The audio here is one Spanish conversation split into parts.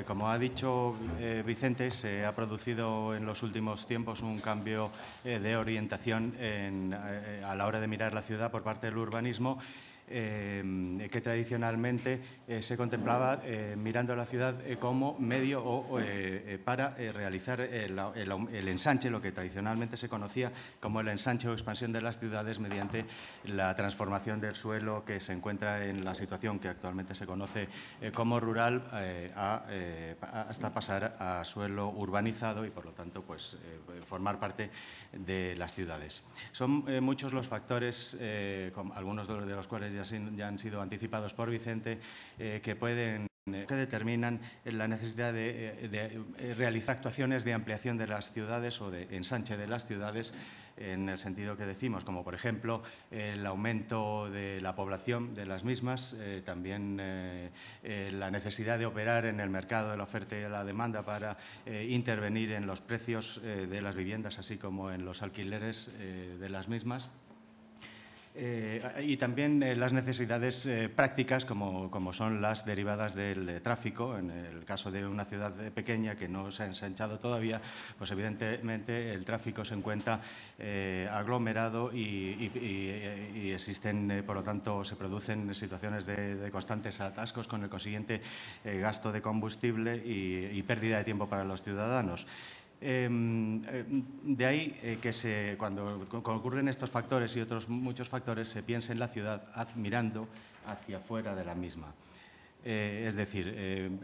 Como ha dicho Vicente, se ha producido en los últimos tiempos un cambio de orientación a la hora de mirar la ciudad por parte del urbanismo, que tradicionalmente se contemplaba mirando la ciudad como medio para realizar el ensanche, lo que tradicionalmente se conocía como el ensanche o expansión de las ciudades mediante la transformación del suelo que se encuentra en la situación que actualmente se conoce como rural hasta pasar a suelo urbanizado y, por lo tanto, formar parte de las ciudades. Son muchos los factores, algunos de los cuales ya han sido anticipados por Vicente, que determinan la necesidad de realizar actuaciones de ampliación de las ciudades o de ensanche de las ciudades en el sentido que decimos, como por ejemplo el aumento de la población de las mismas, también la necesidad de operar en el mercado de la oferta y de la demanda para intervenir en los precios de las viviendas, así como en los alquileres de las mismas. Y también las necesidades prácticas, como son las derivadas del tráfico. En el caso de una ciudad pequeña que no se ha ensanchado todavía, pues evidentemente el tráfico se encuentra aglomerado y existen, por lo tanto, se producen situaciones de constantes atascos con el consiguiente gasto de combustible y pérdida de tiempo para los ciudadanos. De ahí que cuando ocurren estos factores y otros muchos factores, se piensa en la ciudad mirando hacia fuera de la misma. Es decir,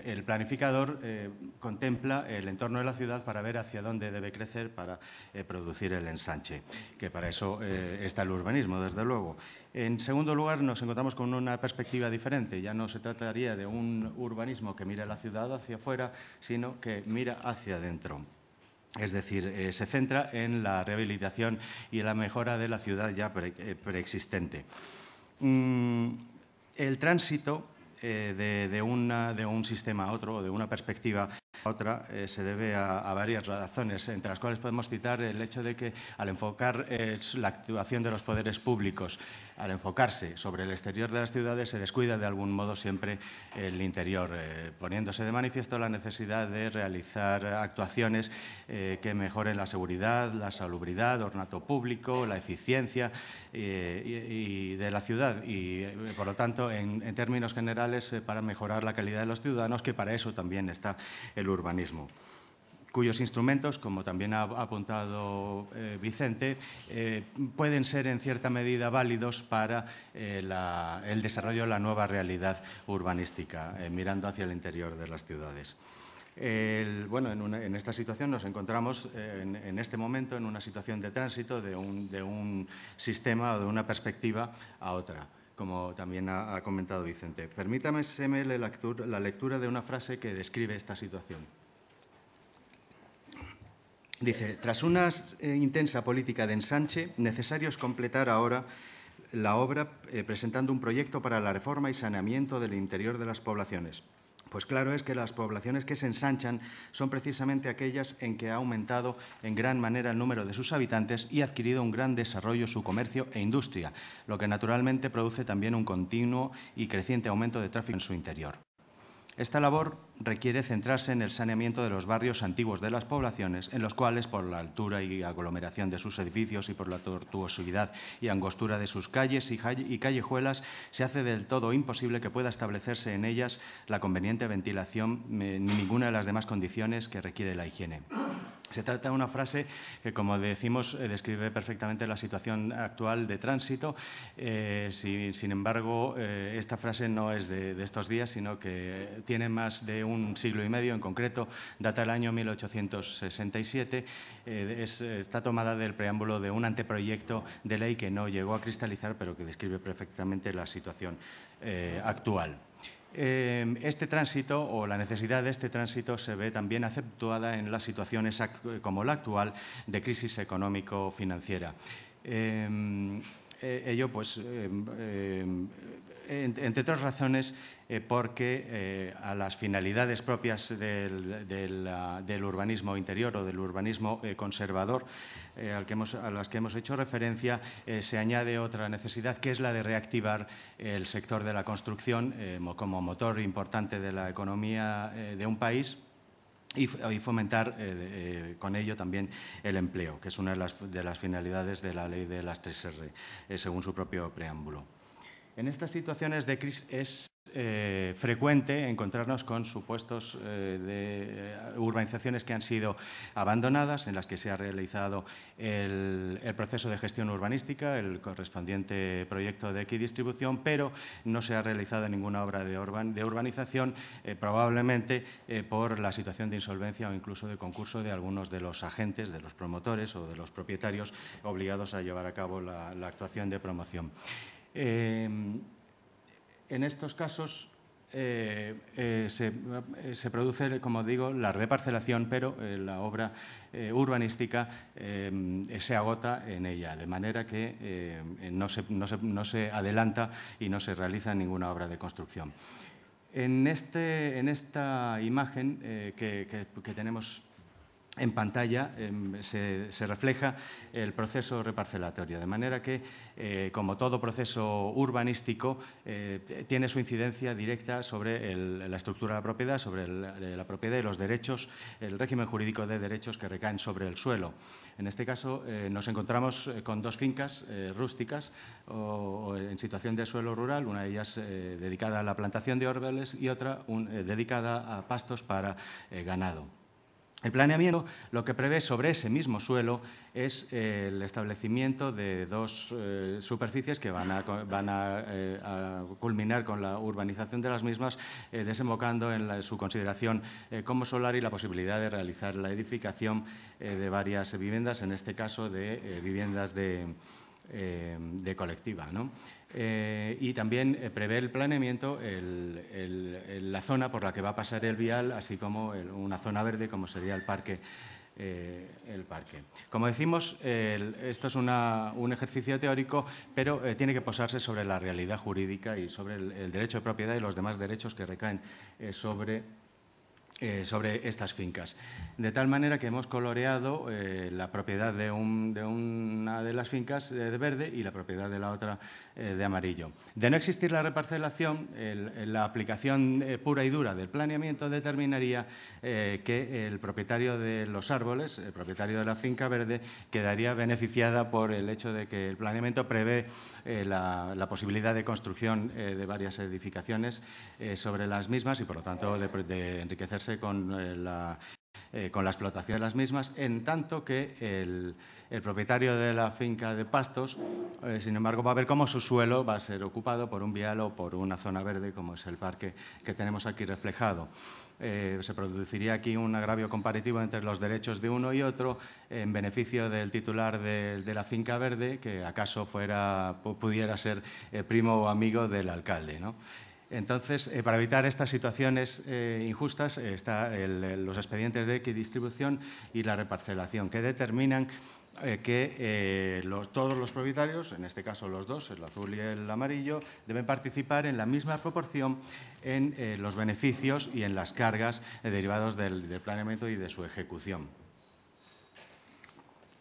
el planificador contempla el entorno de la ciudad para ver hacia dónde debe crecer para producir el ensanche, que para eso está el urbanismo, desde luego. En segundo lugar, nos encontramos con una perspectiva diferente. Ya no se trataría de un urbanismo que mira la ciudad hacia afuera, sino que mira hacia adentro. Es decir, se centra en la rehabilitación y la mejora de la ciudad ya preexistente. El tránsito de un sistema a otro o de una perspectiva a otra se debe a varias razones, entre las cuales podemos citar el hecho de que al enfocar la actuación de los poderes públicos, al enfocarse sobre el exterior de las ciudades, se descuida de algún modo siempre el interior, poniéndose de manifiesto la necesidad de realizar actuaciones que mejoren la seguridad, la salubridad, ornato público, la eficiencia y de la ciudad y, por lo tanto, en términos generales, para mejorar la calidad de los ciudadanos, que para eso también está el urbanismo, cuyos instrumentos, como también ha apuntado Vicente, pueden ser en cierta medida válidos para el desarrollo de la nueva realidad urbanística, mirando hacia el interior de las ciudades. En esta situación nos encontramos en este momento en una situación de tránsito de un sistema o de una perspectiva a otra, como también ha comentado Vicente. Permítame la lectura de una frase que describe esta situación. Dice: tras una intensa política de ensanche, necesario es completar ahora la obra presentando un proyecto para la reforma y saneamiento del interior de las poblaciones. Pues claro es que las poblaciones que se ensanchan son precisamente aquellas en que ha aumentado en gran manera el número de sus habitantes y ha adquirido un gran desarrollo su comercio e industria, lo que naturalmente produce también un continuo y creciente aumento de tráfico en su interior. Esta labor requiere centrarse en el saneamiento de los barrios antiguos de las poblaciones, en los cuales, por la altura y aglomeración de sus edificios y por la tortuosidad y angostura de sus calles y callejuelas, se hace del todo imposible que pueda establecerse en ellas la conveniente ventilación ni ninguna de las demás condiciones que requiere la higiene. Se trata de una frase que, como decimos, describe perfectamente la situación actual de tránsito. Sin embargo, esta frase no es de estos días, sino que tiene más de un siglo y medio. En concreto, data del año 1867. Está tomada del preámbulo de un anteproyecto de ley que no llegó a cristalizar, pero que describe perfectamente la situación actual. Este tránsito o la necesidad de este tránsito se ve también acentuada en las situaciones como la actual de crisis económico-financiera. Ello entre otras razones, porque a las finalidades propias del urbanismo interior o del urbanismo conservador, a las que hemos hecho referencia, se añade otra necesidad, que es la de reactivar el sector de la construcción como motor importante de la economía de un país, y fomentar con ello también el empleo, que es una de las finalidades de la ley de las 3R, según su propio preámbulo. En estas situaciones de crisis es frecuente encontrarnos con supuestos de urbanizaciones que han sido abandonadas, en las que se ha realizado el proceso de gestión urbanística, el correspondiente proyecto de equidistribución, pero no se ha realizado ninguna obra de urbanización, probablemente por la situación de insolvencia o incluso de concurso de algunos de los agentes, de los promotores o de los propietarios obligados a llevar a cabo la actuación de promoción. En estos casos se produce, como digo, la reparcelación, pero la obra urbanística se agota en ella, de manera que no se adelanta y no se realiza ninguna obra de construcción. En esta imagen que tenemos en pantalla se refleja el proceso reparcelatorio, de manera que, como todo proceso urbanístico, tiene su incidencia directa sobre la estructura de la propiedad, sobre la propiedad y los derechos, el régimen jurídico de derechos que recaen sobre el suelo. En este caso, nos encontramos con dos fincas rústicas o en situación de suelo rural, una de ellas dedicada a la plantación de árboles y otra dedicada a pastos para ganado. El planeamiento lo que prevé sobre ese mismo suelo es el establecimiento de dos superficies que van a culminar con la urbanización de las mismas, desembocando en su consideración como solar y la posibilidad de realizar la edificación de varias viviendas, en este caso de viviendas de colectiva, ¿no? Y también prevé el planeamiento la zona por la que va a pasar el vial, así como una zona verde, como sería el parque. Como decimos, esto es un ejercicio teórico, pero tiene que posarse sobre la realidad jurídica y sobre el derecho de propiedad y los demás derechos que recaen sobre estas fincas. De tal manera que hemos coloreado la propiedad de una de las fincas de verde y la propiedad de la otra de amarillo. De no existir la reparcelación, la aplicación pura y dura del planeamiento determinaría que el propietario de los árboles, el propietario de la finca verde, quedaría beneficiada por el hecho de que el planeamiento prevé la posibilidad de construcción de varias edificaciones sobre las mismas y, por lo tanto, de enriquecerse con la explotación de las mismas, en tanto que el propietario de la finca de pastos, sin embargo, va a ver cómo su suelo va a ser ocupado por un vial o por una zona verde, como es el parque que tenemos aquí reflejado. Se produciría aquí un agravio comparativo entre los derechos de uno y otro en beneficio del titular de la finca verde, que acaso pudiera ser primo o amigo del alcalde, ¿no? Entonces, para evitar estas situaciones injustas, están los expedientes de equidistribución y la reparcelación, que determinan que todos los propietarios, en este caso los dos, el azul y el amarillo, deben participar en la misma proporción en los beneficios y en las cargas derivados del planeamiento y de su ejecución.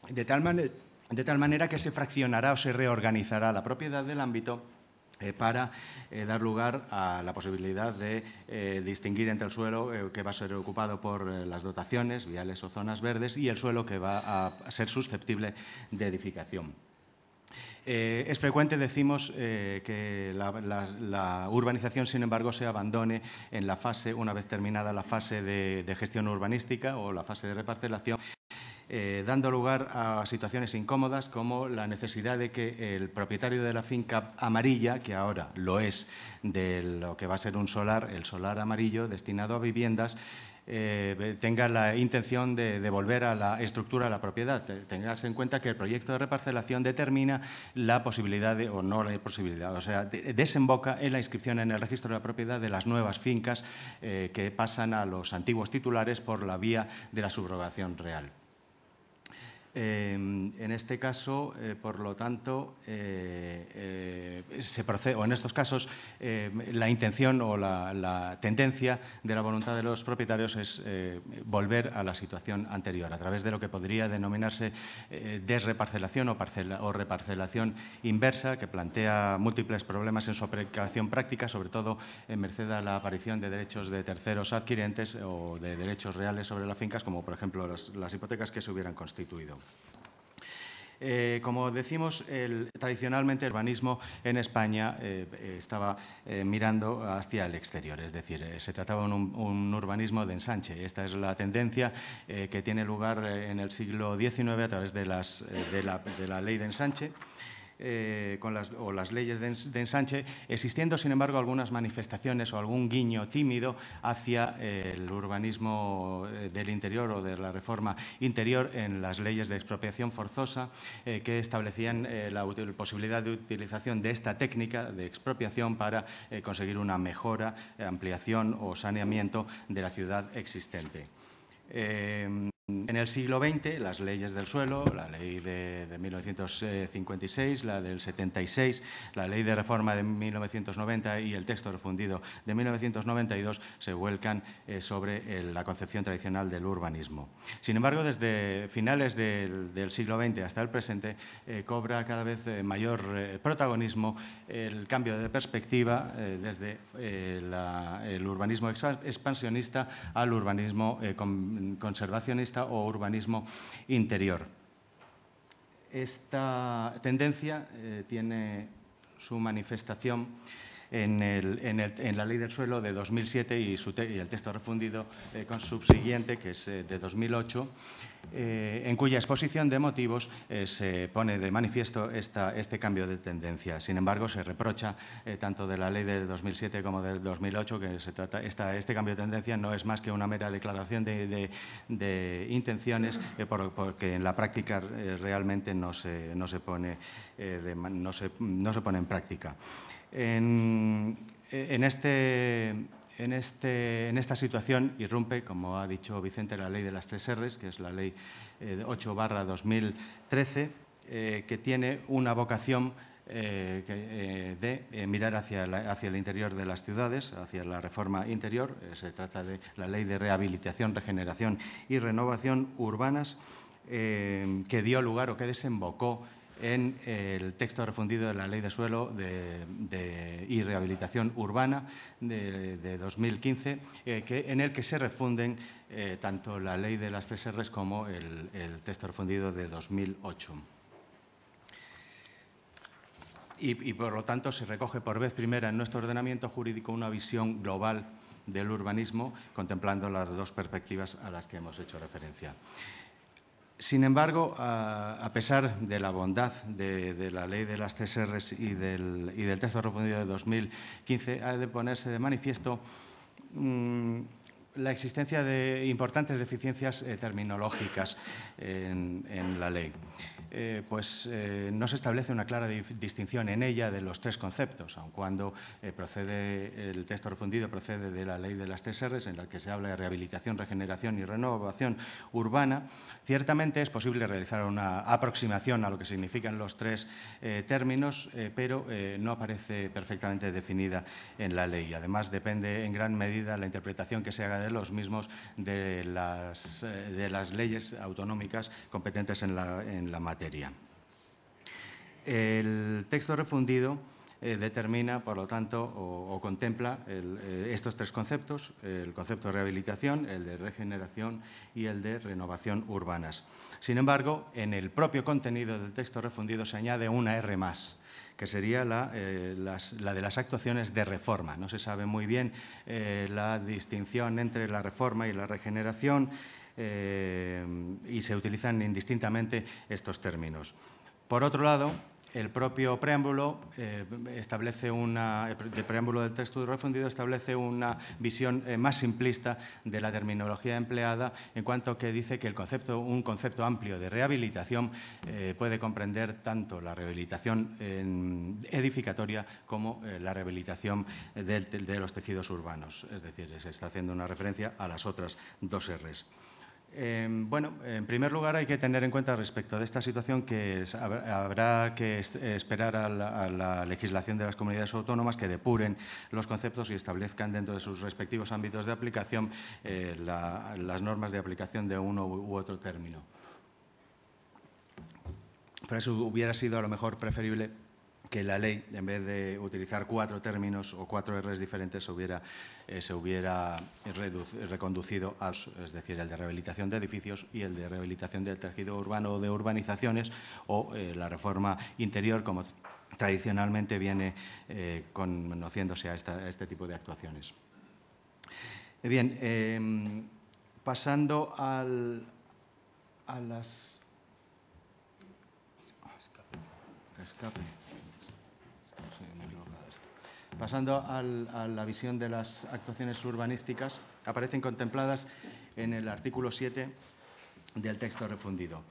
De tal manera que se fraccionará o se reorganizará la propiedad del ámbito para dar lugar a la posibilidad de distinguir entre el suelo que va a ser ocupado por las dotaciones, viales o zonas verdes, y el suelo que va a ser susceptible de edificación. Es frecuente, decimos, que la urbanización, sin embargo, se abandone en la fase, una vez terminada la fase de gestión urbanística o la fase de reparcelación, dando lugar a situaciones incómodas como la necesidad de que el propietario de la finca amarilla, que ahora lo es de lo que va a ser un solar, el solar amarillo destinado a viviendas, tenga la intención de devolver a la estructura de la propiedad. Tengas en cuenta que el proyecto de reparcelación determina la posibilidad o no la posibilidad, o sea, desemboca en la inscripción en el registro de la propiedad de las nuevas fincas que pasan a los antiguos titulares por la vía de la subrogación real. En este caso, por lo tanto, se procede, o en estos casos, la intención o la tendencia de la voluntad de los propietarios es volver a la situación anterior, a través de lo que podría denominarse desreparcelación o reparcelación inversa, que plantea múltiples problemas en su aplicación práctica, sobre todo en merced a la aparición de derechos de terceros adquirientes o de derechos reales sobre las fincas, como por ejemplo las hipotecas que se hubieran constituido. Como decimos, tradicionalmente el urbanismo en España estaba mirando hacia el exterior, es decir, se trataba de un urbanismo de ensanche. Esta es la tendencia que tiene lugar en el siglo XIX a través de la ley de ensanche. O las leyes de ensanche, existiendo, sin embargo, algunas manifestaciones o algún guiño tímido hacia el urbanismo del interior o de la reforma interior en las leyes de expropiación forzosa que establecían la posibilidad de utilización de esta técnica de expropiación para conseguir una mejora, ampliación o saneamiento de la ciudad existente. En el siglo XX, las leyes del suelo, la ley de 1956, la del 76, la ley de reforma de 1990 y el texto refundido de 1992 se vuelcan sobre la concepción tradicional del urbanismo. Sin embargo, desde finales del siglo XX hasta el presente, cobra cada vez mayor protagonismo el cambio de perspectiva desde el urbanismo expansionista al urbanismo conservacionista o urbanismo interior. Esta tendencia tiene su manifestación en la Ley del Suelo de 2007 y el texto refundido con subsiguiente, que es de 2008, en cuya exposición de motivos se pone de manifiesto este cambio de tendencia. Sin embargo, se reprocha tanto de la Ley de 2007 como del 2008 que este cambio de tendencia no es más que una mera declaración de intenciones porque en la práctica realmente no se pone en práctica. En esta situación irrumpe, como ha dicho Vicente, la ley de las 3 Rs, que es la ley 8/2013, que tiene una vocación de mirar hacia el interior de las ciudades, hacia la reforma interior. Se trata de la ley de rehabilitación, regeneración y renovación urbanas, que dio lugar o que desembocó en el texto refundido de la Ley de Suelo y Rehabilitación Urbana de 2015, en el que se refunden tanto la Ley de las 3 Rs como el texto refundido de 2008. Y, por lo tanto, se recoge por vez primera en nuestro ordenamiento jurídico una visión global del urbanismo, contemplando las dos perspectivas a las que hemos hecho referencia. Sin embargo, a pesar de la bondad de la Ley de las 3 Rs y del texto refundido de 2015, ha de ponerse de manifiesto la existencia de importantes deficiencias terminológicas en la ley. No se establece una clara distinción en ella de los 3 conceptos, aun cuando el texto refundido procede de la Ley de las 3 Rs, en la que se habla de rehabilitación, regeneración y renovación urbana. Ciertamente es posible realizar una aproximación a lo que significan los 3 términos, pero no aparece perfectamente definida en la ley. Además, depende en gran medida la interpretación que se haga de los mismos de las leyes autonómicas competentes en la materia. El texto refundido determina, por lo tanto, o contempla estos 3 conceptos: el concepto de rehabilitación, el de regeneración y el de renovación urbanas. Sin embargo, en el propio contenido del texto refundido se añade una R más, que sería la de las actuaciones de reforma. No se sabe muy bien la distinción entre la reforma y la regeneración y se utilizan indistintamente estos términos. Por otro lado, el propio preámbulo el preámbulo del texto refundido establece una visión más simplista de la terminología empleada, en cuanto que dice que un concepto amplio de rehabilitación puede comprender tanto la rehabilitación edificatoria como la rehabilitación de los tejidos urbanos. Es decir, se está haciendo una referencia a las otras 2 Rs. Bueno, en primer lugar hay que tener en cuenta respecto de esta situación que habrá que esperar a la legislación de las comunidades autónomas que depuren los conceptos y establezcan dentro de sus respectivos ámbitos de aplicación las normas de aplicación de uno u otro término. Por eso hubiera sido a lo mejor preferible que la ley, en vez de utilizar 4 términos o 4 Rs diferentes, se hubiera reconducido a, es decir, el de rehabilitación de edificios y el de rehabilitación del tejido urbano o de urbanizaciones, o la reforma interior, como tradicionalmente viene conociéndose a este tipo de actuaciones. Bien, pasando a las... Pasando a la visión de las actuaciones urbanísticas, aparecen contempladas en el artículo 7 del texto refundido,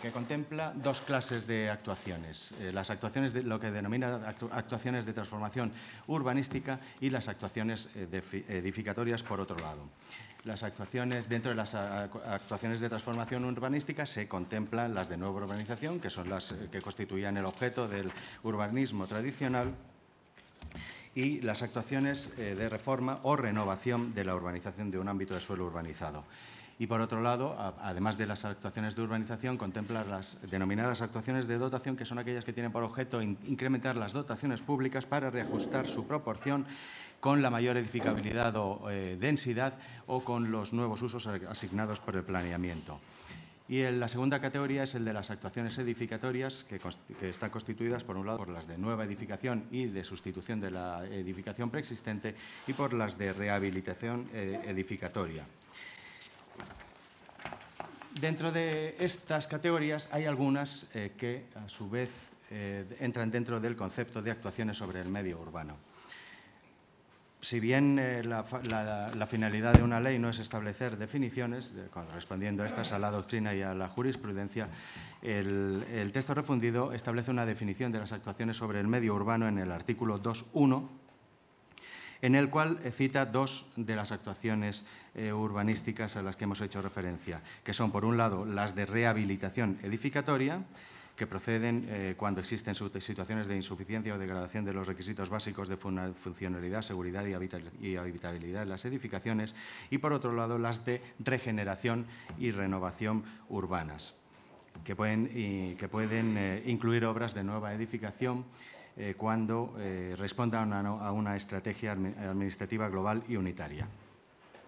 que contempla 2 clases de actuaciones. Las actuaciones de lo que denomina actuaciones de transformación urbanística y las actuaciones edificatorias, por otro lado. Las actuaciones, dentro de las actuaciones de transformación urbanística se contemplan las de nueva urbanización, que son las que constituían el objeto del urbanismo tradicional, y las actuaciones de reforma o renovación de la urbanización de un ámbito de suelo urbanizado. Y, por otro lado, además de las actuaciones de urbanización, contempla las denominadas actuaciones de dotación, que son aquellas que tienen por objeto incrementar las dotaciones públicas para reajustar su proporción con la mayor edificabilidad o densidad o con los nuevos usos asignados por el planeamiento. Y la segunda categoría es el de las actuaciones edificatorias, que están constituidas, por un lado, por las de nueva edificación y de sustitución de la edificación preexistente, y por las de rehabilitación edificatoria. Dentro de estas categorías hay algunas que, a su vez, entran dentro del concepto de actuaciones sobre el medio urbano. Si bien la finalidad de una ley no es establecer definiciones, correspondiendo a estas a la doctrina y a la jurisprudencia, el texto refundido establece una definición de las actuaciones sobre el medio urbano en el artículo 2.1, en el cual cita 2 de las actuaciones urbanísticas a las que hemos hecho referencia, que son, por un lado, las de rehabilitación edificatoria, que proceden cuando existen situaciones de insuficiencia o degradación de los requisitos básicos de funcionalidad, seguridad y habitabilidad de las edificaciones, y, por otro lado, las de regeneración y renovación urbanas, que pueden incluir obras de nueva edificación cuando respondan a una estrategia administrativa global y unitaria.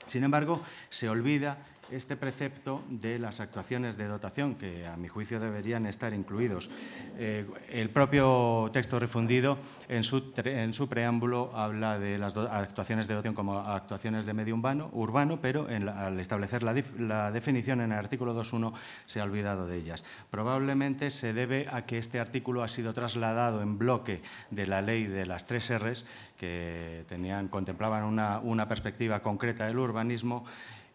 Sin embargo, se olvida este precepto de las actuaciones de dotación, que a mi juicio deberían estar incluidos. El propio texto refundido, en su preámbulo, habla de las actuaciones de dotación como actuaciones de medio urbano, pero al establecer la definición en el artículo 2.1 se ha olvidado de ellas. Probablemente se debe a que este artículo ha sido trasladado en bloque de la ley de las 3 Rs, que contemplaban una perspectiva concreta del urbanismo,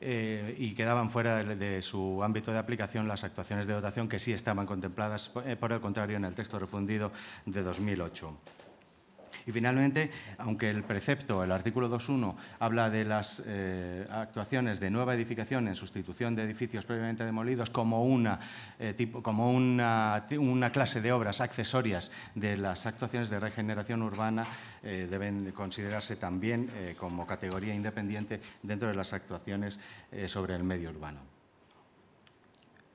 y quedaban fuera de su ámbito de aplicación las actuaciones de dotación, que sí estaban contempladas, por el contrario, en el texto refundido de 2008. Y, finalmente, aunque el precepto, el artículo 2.1, habla de las actuaciones de nueva edificación en sustitución de edificios previamente demolidos como una clase de obras accesorias de las actuaciones de regeneración urbana, deben considerarse también como categoría independiente dentro de las actuaciones sobre el medio urbano.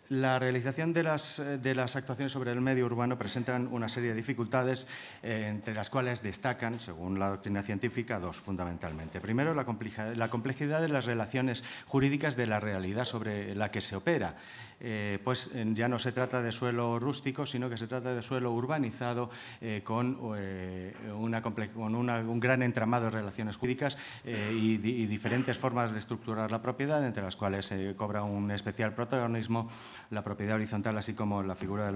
La realización de las actuaciones sobre el medio urbano presentan una serie de dificultades, entre las cuales destacan, según la doctrina científica, 2 fundamentalmente. Primero, la complejidad de las relaciones jurídicas de la realidad sobre la que se opera. Pues ya no se trata de suelo rústico, sino que se trata de suelo urbanizado con un gran entramado de relaciones jurídicas y diferentes formas de estructurar la propiedad, entre las cuales se cobra un especial protagonismo la propiedad horizontal, así como la figura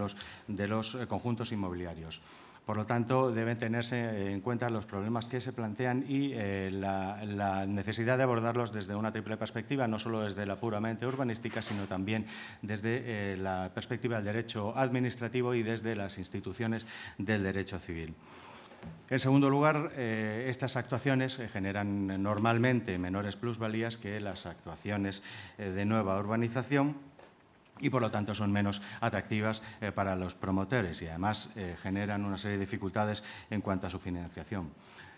de los conjuntos inmobiliarios. Por lo tanto, deben tenerse en cuenta los problemas que se plantean y la necesidad de abordarlos desde una triple perspectiva, no solo desde la puramente urbanística, sino también desde la perspectiva del derecho administrativo y desde las instituciones del derecho civil. En segundo lugar, estas actuaciones generan normalmente menores plusvalías que las actuaciones de nueva urbanización y, por lo tanto, son menos atractivas para los promotores y, además, generan una serie de dificultades en cuanto a su financiación.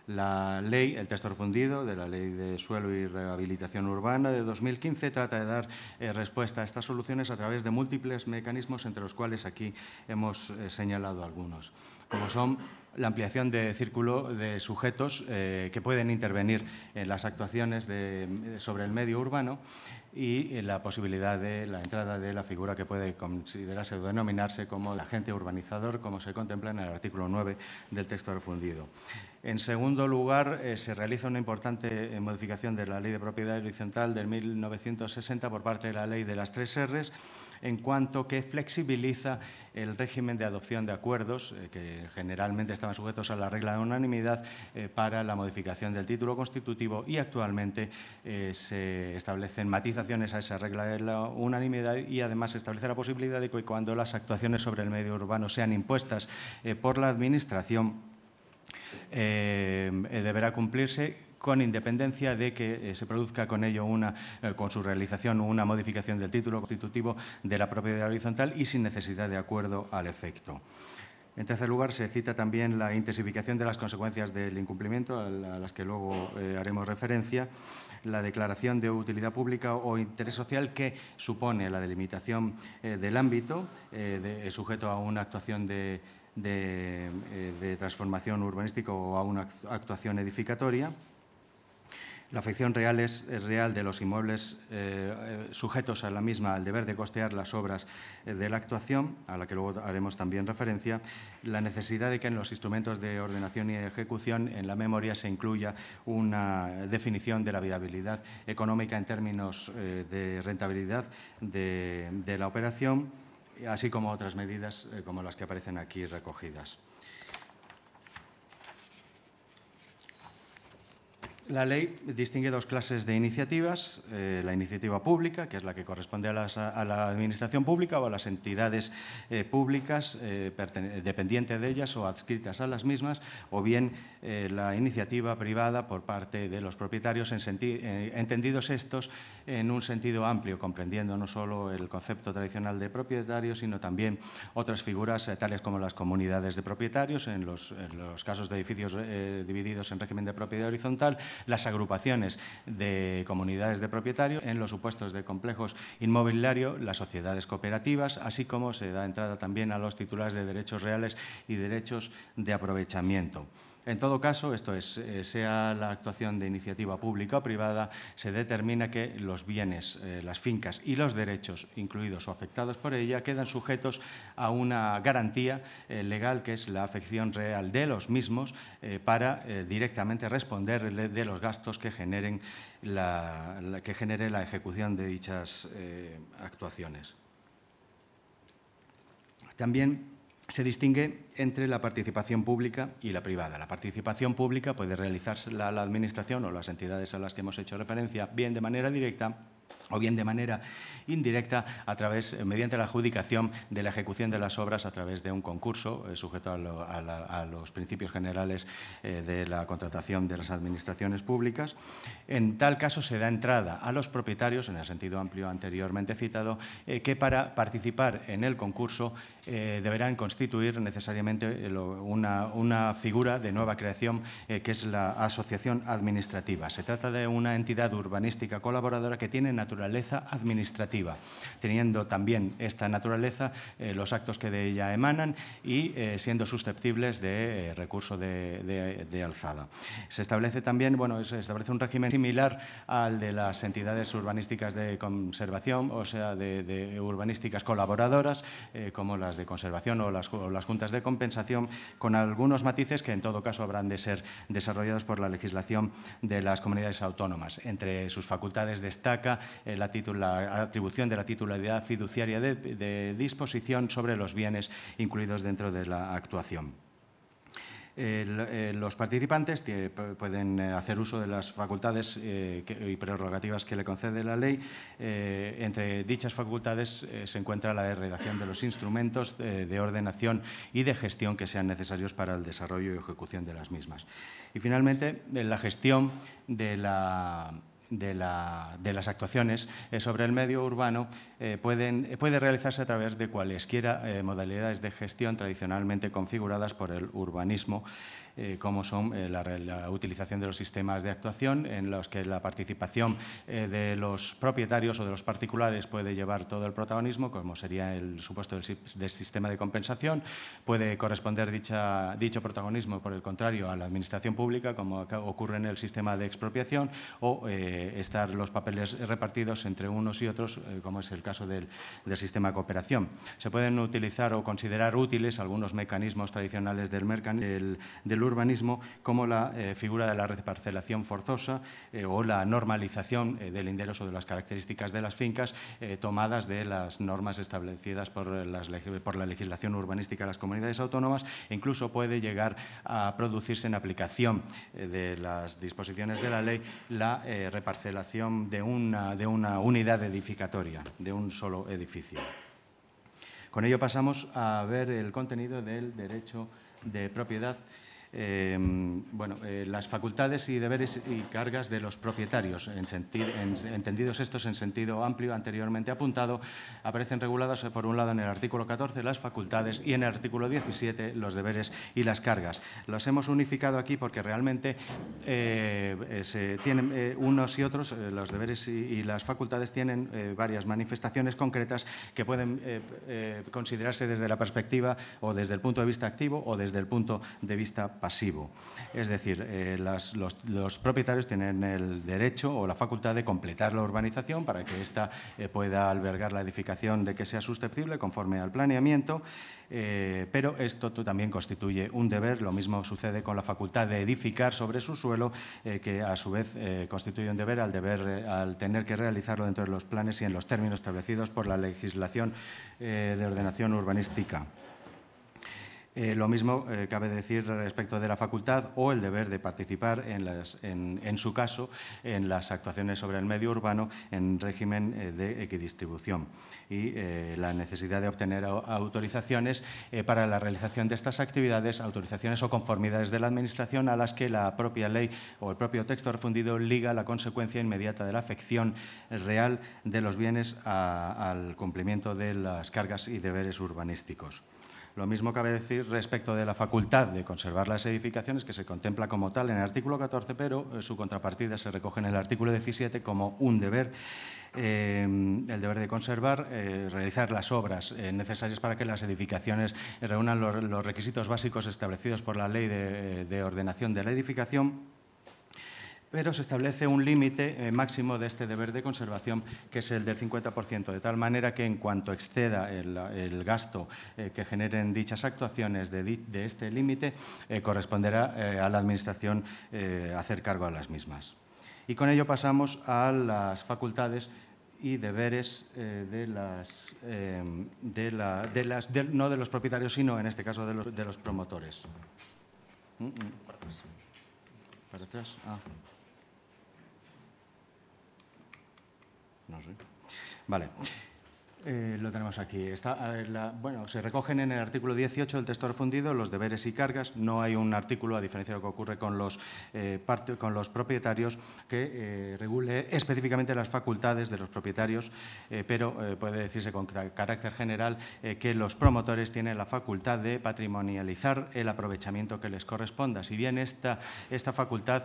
La ley, el texto refundido de la Ley de Suelo y Rehabilitación Urbana de 2015 trata de dar respuesta a estas soluciones a través de múltiples mecanismos, entre los cuales aquí hemos señalado algunos, como son la ampliación de círculo de sujetos que pueden intervenir en las actuaciones sobre el medio urbano y la posibilidad de la entrada de la figura que puede considerarse o denominarse como el agente urbanizador, como se contempla en el artículo 9 del texto refundido. En segundo lugar, se realiza una importante modificación de la Ley de Propiedad Horizontal de 1960 por parte de la Ley de las 3 Rs, en cuanto que flexibiliza el régimen de adopción de acuerdos, que generalmente estaban sujetos a la regla de unanimidad, para la modificación del título constitutivo, y actualmente se establecen matizaciones a esa regla de la unanimidad y además se establece la posibilidad de que cuando las actuaciones sobre el medio urbano sean impuestas por la Administración, deberá cumplirse con independencia de que se produzca con ello con su realización una modificación del título constitutivo de la propiedad horizontal y sin necesidad de acuerdo al efecto. En tercer lugar, se cita también la intensificación de las consecuencias del incumplimiento, a las que luego haremos referencia, la declaración de utilidad pública o interés social, que supone la delimitación del ámbito sujeto a una actuación de transformación urbanística o a una actuación edificatoria. La afección real es real de los inmuebles sujetos a la misma al deber de costear las obras de la actuación, a la que luego haremos también referencia. La necesidad de que en los instrumentos de ordenación y ejecución en la memoria se incluya una definición de la viabilidad económica en términos de rentabilidad de la operación, así como otras medidas como las que aparecen aquí recogidas. La ley distingue dos clases de iniciativas: la iniciativa pública, que es la que corresponde a la Administración pública o a las entidades públicas dependientes de ellas o adscritas a las mismas, o bien la iniciativa privada por parte de los propietarios, entendidos estos en un sentido amplio, comprendiendo no solo el concepto tradicional de propietario, sino también otras figuras tales como las comunidades de propietarios, en los casos de edificios divididos en régimen de propiedad horizontal, las agrupaciones de comunidades de propietarios, en los supuestos de complejos inmobiliarios, las sociedades cooperativas, así como se da entrada también a los titulares de derechos reales y derechos de aprovechamiento. En todo caso, esto es, sea la actuación de iniciativa pública o privada, se determina que los bienes, las fincas y los derechos, incluidos o afectados por ella, quedan sujetos a una garantía legal, que es la afección real de los mismos, para directamente responder de los gastos que genere la ejecución de dichas actuaciones. También se distingue entre la participación pública y la privada. La participación pública puede realizarse la Administración o las entidades a las que hemos hecho referencia, bien de manera directa o bien de manera indirecta, mediante la adjudicación de la ejecución de las obras a través de un concurso sujeto a los principios generales de la contratación de las administraciones públicas. En tal caso, se da entrada a los propietarios, en el sentido amplio anteriormente citado, que para participar en el concurso deberán constituir necesariamente una figura de nueva creación, que es la asociación administrativa. Se trata de una entidad urbanística colaboradora que tiene naturaleza administrativa, teniendo también esta naturaleza los actos que de ella emanan y siendo susceptibles de recurso de alzada. Se establece también, se establece un régimen similar al de las entidades urbanísticas de conservación, o sea, de urbanísticas colaboradoras, como las de conservación o las juntas de compensación, con algunos matices que en todo caso habrán de ser desarrollados por la legislación de las comunidades autónomas. Entre sus facultades destaca la atribución de la titularidad fiduciaria de disposición sobre los bienes incluidos dentro de la actuación. Los participantes pueden hacer uso de las facultades y prerrogativas que le concede la ley. Entre dichas facultades se encuentra la de redacción de los instrumentos de ordenación y de gestión que sean necesarios para el desarrollo y ejecución de las mismas. Y finalmente, la gestión de las actuaciones sobre el medio urbano puede realizarse a través de cualesquiera modalidades de gestión tradicionalmente configuradas por el urbanismo, como son la utilización de los sistemas de actuación, en los que la participación de los propietarios o de los particulares puede llevar todo el protagonismo, como sería el supuesto del sistema de compensación. Puede corresponder dicho protagonismo, por el contrario, a la administración pública, como ocurre en el sistema de expropiación, o estar los papeles repartidos entre unos y otros, como es el caso del sistema de cooperación. Se pueden utilizar o considerar útiles algunos mecanismos tradicionales del urbanismo, como la figura de la reparcelación forzosa o la normalización del interés o de las características de las fincas tomadas de las normas establecidas por la legislación urbanística de las comunidades autónomas, e incluso puede llegar a producirse en aplicación de las disposiciones de la ley la reparcelación de una unidad edificatoria, de un solo edificio. Con ello pasamos a ver el contenido del derecho de propiedad. Las facultades y deberes y cargas de los propietarios, entendidos estos en sentido amplio anteriormente apuntado, aparecen regulados por un lado en el artículo 14 las facultades y en el artículo 17 los deberes y las cargas. Los hemos unificado aquí porque realmente se tienen unos y otros, los deberes y las facultades tienen varias manifestaciones concretas que pueden considerarse desde la perspectiva o desde el punto de vista activo o desde el punto de vista pasivo. Es decir, los propietarios tienen el derecho o la facultad de completar la urbanización para que ésta pueda albergar la edificación de que sea susceptible conforme al planeamiento, pero esto también constituye un deber. Lo mismo sucede con la facultad de edificar sobre su suelo, que a su vez constituye un deber al tener que realizarlo dentro de los planes y en los términos establecidos por la legislación de ordenación urbanística. Lo mismo cabe decir respecto de la facultad o el deber de participar en su caso en las actuaciones sobre el medio urbano en régimen de equidistribución y la necesidad de obtener autorizaciones para la realización de estas actividades, autorizaciones o conformidades de la Administración a las que la propia ley o el propio texto refundido liga la consecuencia inmediata de la afección real de los bienes al cumplimiento de las cargas y deberes urbanísticos. Lo mismo cabe decir respecto de la facultad de conservar las edificaciones, que se contempla como tal en el artículo 14, pero su contrapartida se recoge en el artículo 17 como un deber, el deber de conservar, realizar las obras necesarias para que las edificaciones reúnan los requisitos básicos establecidos por la Ley de Ordenación de la Edificación, pero se establece un límite máximo de este deber de conservación, que es el del 50%, de tal manera que en cuanto exceda el gasto que generen dichas actuaciones de este límite, corresponderá a la Administración hacer cargo a las mismas. Y con ello pasamos a las facultades y deberes no de los propietarios, sino en este caso de los promotores. ¿Para atrás? Ah. No sé. Vale. Lo tenemos aquí. Se recogen en el artículo 18 del texto refundido los deberes y cargas. No hay un artículo, a diferencia de lo que ocurre con los propietarios, que regule específicamente las facultades de los propietarios, pero puede decirse con carácter general que los promotores tienen la facultad de patrimonializar el aprovechamiento que les corresponda. Si bien esta facultad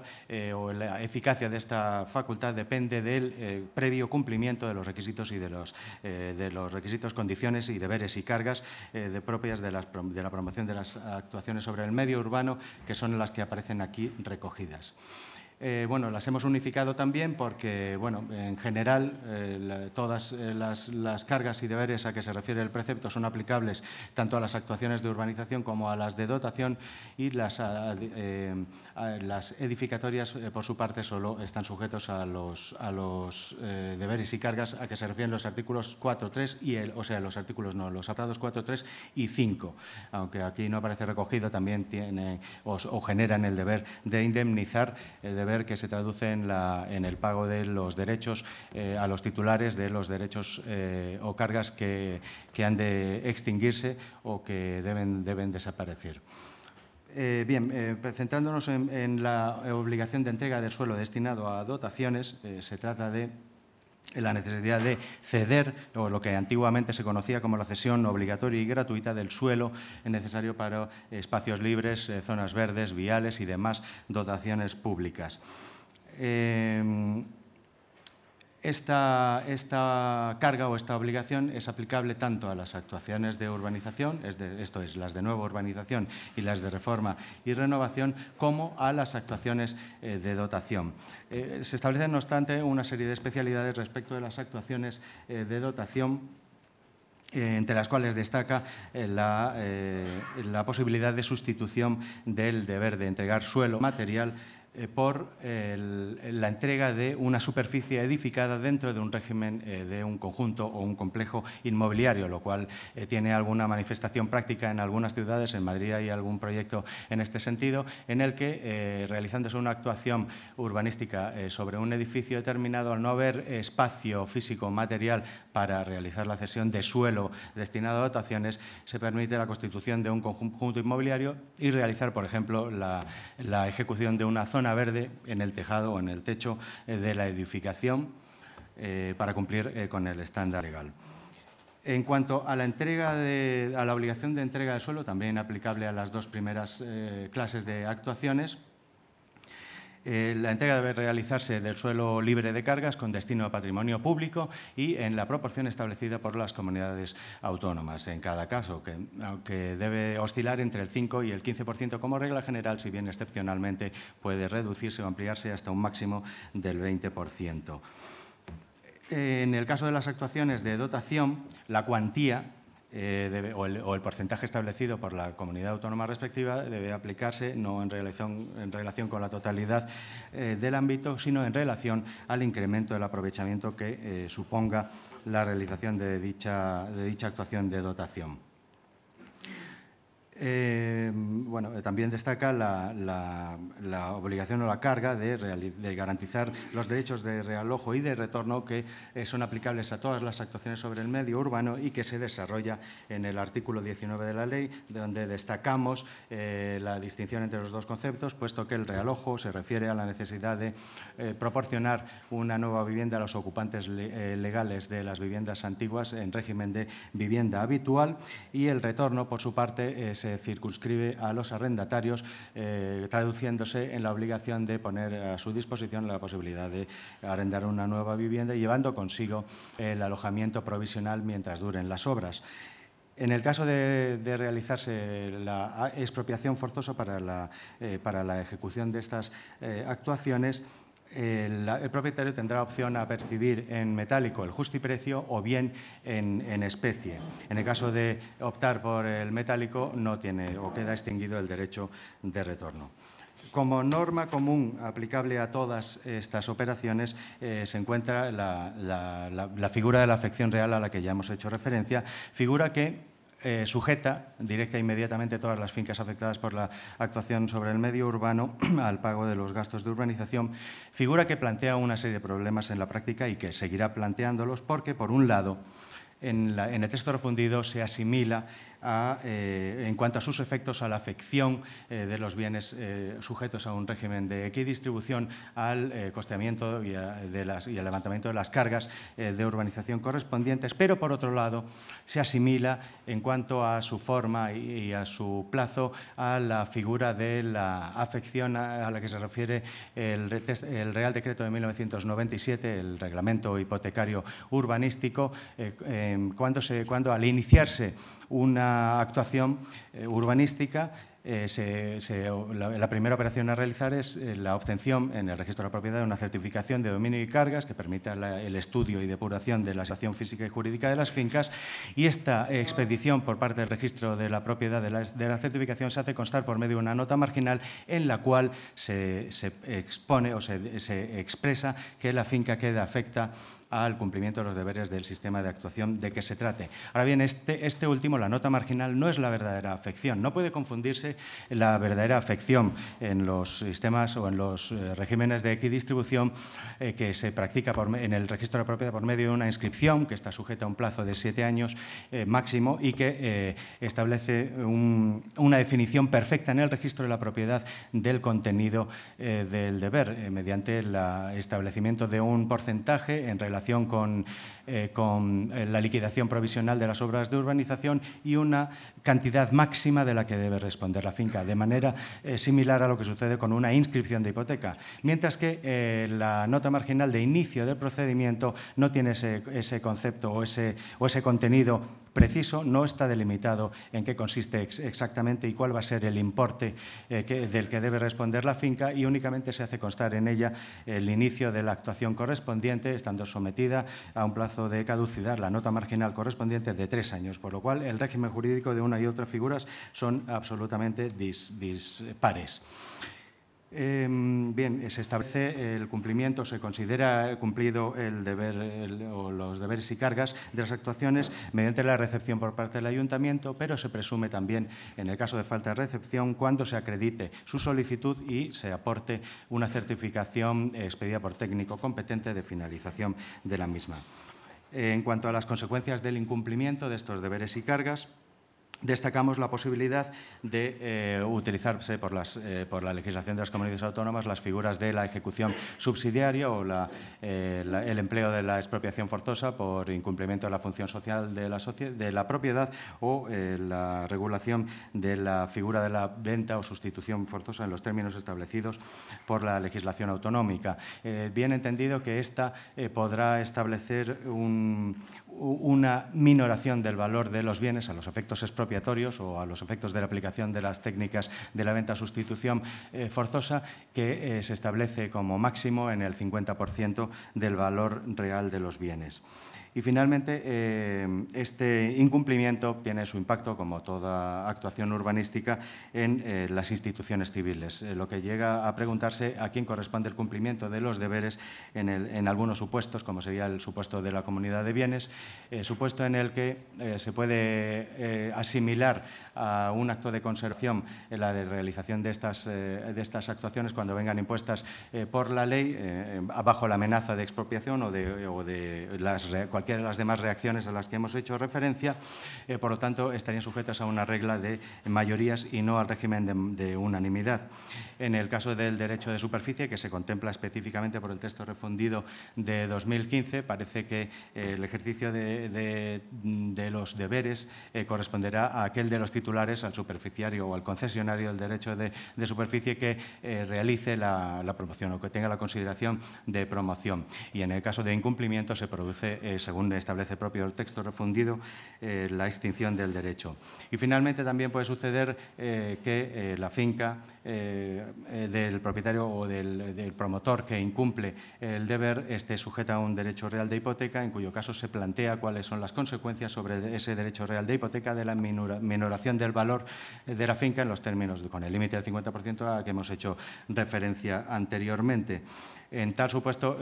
o la eficacia de esta facultad depende del previo cumplimiento de los requisitos y de los requisitos, condiciones y deberes y cargas propias de la promoción de las actuaciones sobre el medio urbano, que son las que aparecen aquí recogidas. Bueno, las hemos unificado también porque, bueno, en general, todas las cargas y deberes a que se refiere el precepto son aplicables tanto a las actuaciones de urbanización como a las de dotación, y las edificatorias, por su parte, solo están sujetos a los deberes y cargas a que se refieren los artículos 4, 3 los atados 4, 3 y 5, aunque aquí no aparece recogido, también tiene o generan el deber de indemnizar, el deber que se traduce en el pago de los derechos a los titulares de los derechos o cargas que han de extinguirse o que deben desaparecer. Centrándonos en la obligación de entrega del suelo destinado a dotaciones, se trata de la necesidad de ceder, o lo que antiguamente se conocía como la cesión obligatoria y gratuita del suelo necesario para espacios libres, zonas verdes, viales y demás dotaciones públicas. Esta carga o esta obligación es aplicable tanto a las actuaciones de urbanización, esto es, las de nueva urbanización y las de reforma y renovación, como a las actuaciones de dotación. Se establecen, no obstante, una serie de especialidades respecto de las actuaciones de dotación, entre las cuales destaca la posibilidad de sustitución del deber de entregar suelo material por la entrega de una superficie edificada dentro de un régimen de un conjunto o un complejo inmobiliario, lo cual tiene alguna manifestación práctica en algunas ciudades. En Madrid hay algún proyecto en este sentido, en el que, realizándose una actuación urbanística sobre un edificio determinado, al no haber espacio físico material para realizar la cesión de suelo destinado a dotaciones, se permite la constitución de un conjunto inmobiliario y realizar, por ejemplo, la ejecución de una zona verde en el tejado o en el techo de la edificación para cumplir con el estándar legal. En cuanto a la obligación de entrega de suelo, también aplicable a las dos primeras clases de actuaciones, la entrega debe realizarse del suelo libre de cargas con destino a patrimonio público y en la proporción establecida por las comunidades autónomas. En cada caso, aunque debe oscilar entre el 5 y el 15% como regla general, si bien excepcionalmente puede reducirse o ampliarse hasta un máximo del 20%. En el caso de las actuaciones de dotación, la cuantía o el porcentaje establecido por la comunidad autónoma respectiva debe aplicarse no en relación con la totalidad del ámbito, sino en relación al incremento del aprovechamiento que suponga la realización de dicha actuación de dotación. Bueno, también destaca la obligación o la carga de garantizar los derechos de realojo y de retorno que son aplicables a todas las actuaciones sobre el medio urbano y que se desarrolla en el artículo 19 de la ley, donde destacamos la distinción entre los dos conceptos, puesto que el realojo se refiere a la necesidad de proporcionar una nueva vivienda a los ocupantes legales de las viviendas antiguas en régimen de vivienda habitual, y el retorno, por su parte, se circunscribe a los arrendatarios, traduciéndose en la obligación de poner a su disposición la posibilidad de arrendar una nueva vivienda y llevando consigo el alojamiento provisional mientras duren las obras. En el caso de realizarse la expropiación forzosa para la ejecución de estas actuaciones, el propietario tendrá opción a percibir en metálico el justiprecio o bien en especie. En el caso de optar por el metálico, no tiene o queda extinguido el derecho de retorno. Como norma común aplicable a todas estas operaciones se encuentra la figura de la afección real a la que ya hemos hecho referencia, figura que sujeta directa e inmediatamente todas las fincas afectadas por la actuación sobre el medio urbano al pago de los gastos de urbanización, figura que plantea una serie de problemas en la práctica y que seguirá planteándolos porque, por un lado, en el texto refundido se asimila en cuanto a sus efectos a la afección de los bienes sujetos a un régimen de equidistribución al costeamiento y al levantamiento de las cargas de urbanización correspondientes, pero por otro lado se asimila en cuanto a su forma y a su plazo a la figura de la afección a la que se refiere el Real Decreto de 1997, el Reglamento Hipotecario Urbanístico, cuando al iniciarse una actuación urbanística la primera operación a realizar es la obtención en el registro de la propiedad de una certificación de dominio y cargas que permita el estudio y depuración de la situación física y jurídica de las fincas, y esta expedición por parte del registro de la propiedad de la certificación se hace constar por medio de una nota marginal en la cual se expone o se expresa que la finca queda afecta al cumplimiento de los deberes del sistema de actuación de que se trate. Ahora bien, este último, la nota marginal, no es la verdadera afección. No puede confundirse la verdadera afección en los sistemas o en los regímenes de equidistribución que se practica en el registro de la propiedad por medio de una inscripción que está sujeta a un plazo de 7 años máximo y que establece una definición perfecta en el registro de la propiedad del contenido del deber mediante el establecimiento de un porcentaje en relación con la liquidación provisional de las obras de urbanización y una cantidad máxima de la que debe responder la finca, de manera similar a lo que sucede con una inscripción de hipoteca. Mientras que la nota marginal de inicio del procedimiento no tiene ese concepto o ese contenido preciso, no está delimitado en qué consiste exactamente y cuál va a ser el importe del que debe responder la finca, y únicamente se hace constar en ella el inicio de la actuación correspondiente, estando sometida a un plazo de caducidad, la nota marginal correspondiente, de 3 años, por lo cual el régimen jurídico de una y otra figuras son absolutamente dispares. Bien, se establece el cumplimiento, se considera cumplido el deber o los deberes y cargas de las actuaciones mediante la recepción por parte del ayuntamiento, pero se presume también, en el caso de falta de recepción, cuando se acredite su solicitud y se aporte una certificación expedida por técnico competente de finalización de la misma. En cuanto a las consecuencias del incumplimiento de estos deberes y cargas, destacamos la posibilidad de utilizarse por la legislación de las comunidades autónomas las figuras de la ejecución subsidiaria o el empleo de la expropiación forzosa por incumplimiento de la función social de la propiedad, o la regulación de la figura de la venta o sustitución forzosa en los términos establecidos por la legislación autonómica. Bien entendido que esta podrá establecer una minoración del valor de los bienes a los efectos expropiatorios o a los efectos de la aplicación de las técnicas de la venta-sustitución forzosa, que se establece como máximo en el 50% del valor real de los bienes. Y finalmente, este incumplimiento tiene su impacto, como toda actuación urbanística, en las instituciones civiles, lo que llega a preguntarse a quién corresponde el cumplimiento de los deberes en algunos supuestos, como sería el supuesto de la comunidad de bienes, supuesto en el que se puede asimilar a un acto de conservación la de realización de estas actuaciones cuando vengan impuestas por la ley, bajo la amenaza de expropiación o de cualquiera de las demás reacciones a las que hemos hecho referencia. Por lo tanto, estarían sujetas a una regla de mayorías y no al régimen de unanimidad. En el caso del derecho de superficie, que se contempla específicamente por el texto refundido de 2015, parece que el ejercicio de los deberes corresponderá a aquel de los titulares, al superficiario o al concesionario del derecho de superficie, que realice la promoción o que tenga la consideración de promoción. Y en el caso de incumplimiento se produce, según establece el propio texto refundido, la extinción del derecho. Y finalmente también puede suceder que la finca del propietario o del promotor que incumple el deber esté sujeta a un derecho real de hipoteca, en cuyo caso se plantea cuáles son las consecuencias sobre ese derecho real de hipoteca de la minoración del valor de la finca en los términos con el límite del 50% a que hemos hecho referencia anteriormente. En tal supuesto,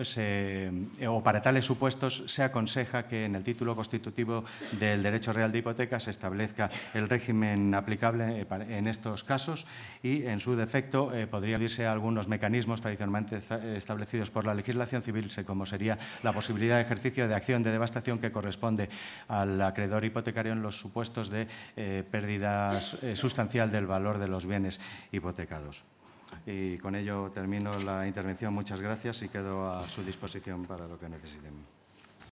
o para tales supuestos, se aconseja que en el título constitutivo del derecho real de hipoteca se establezca el régimen aplicable en estos casos, y, en su defecto, podría abrirse a algunos mecanismos tradicionalmente establecidos por la legislación civil, como sería la posibilidad de ejercicio de acción de devastación que corresponde al acreedor hipotecario en los supuestos de pérdida sustancial del valor de los bienes hipotecados. Y con ello termino la intervención. Muchas gracias y quedo a su disposición para lo que necesiten.